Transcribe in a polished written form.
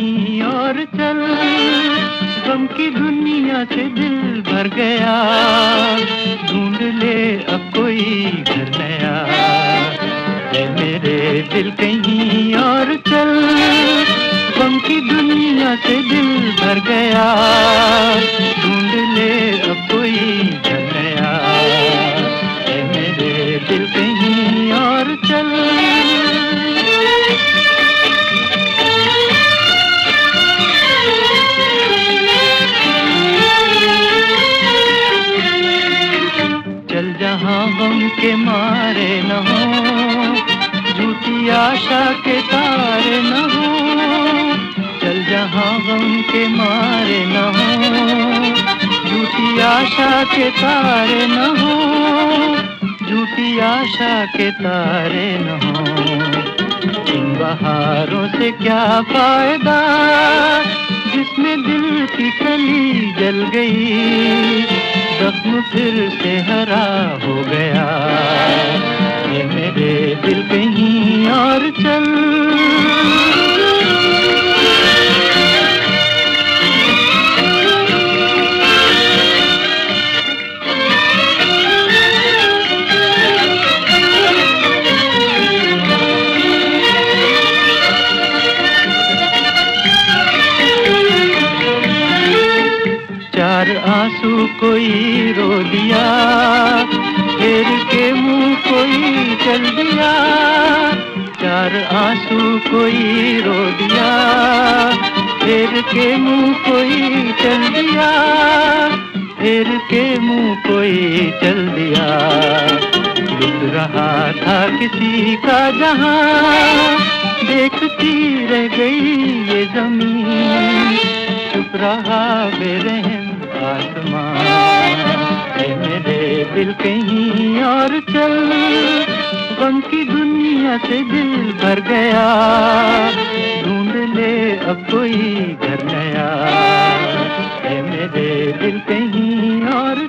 कहीं और चल, गम की दुनिया से दिल भर गया, ढूंढ ले अब कोई घर नया। ऐ मेरे दिल कहीं और चल, गम की दुनिया से दिल भर गया, ढूंढ ले अब कोई घर नया। ऐ मेरे दिल कहीं और चल। चल जहाँ गम के मारे न हो, झूठी आशा के तारे न हो। चल जहाँ गम के मारे न हो, झूठी आशा के तारे न हो, झूठी आशा के तारे न हो। इन बहारों से क्या फायदा जिसमें दिल की कली जल गई, जख्म फिर से हरा हो गया। ये मेरे दिल कहीं और चल। चार आंसू कोई रो दिया, फेर के मुंह कोई चल दिया। चार आंसू कोई रो दिया, फेर के मुंह कोई चल दिया, फेर के मुंह कोई चल दिया। लुट रहा था किसी का जहां, देखती रह गई ये जमीन, चुप रहा बेरहम आसमां। ऐ मेरे दिल कहीं और चल, गम की दुनिया से दिल भर गया, ढूंढ ले अब कोई घर नया। ऐ मेरे दिल कहीं और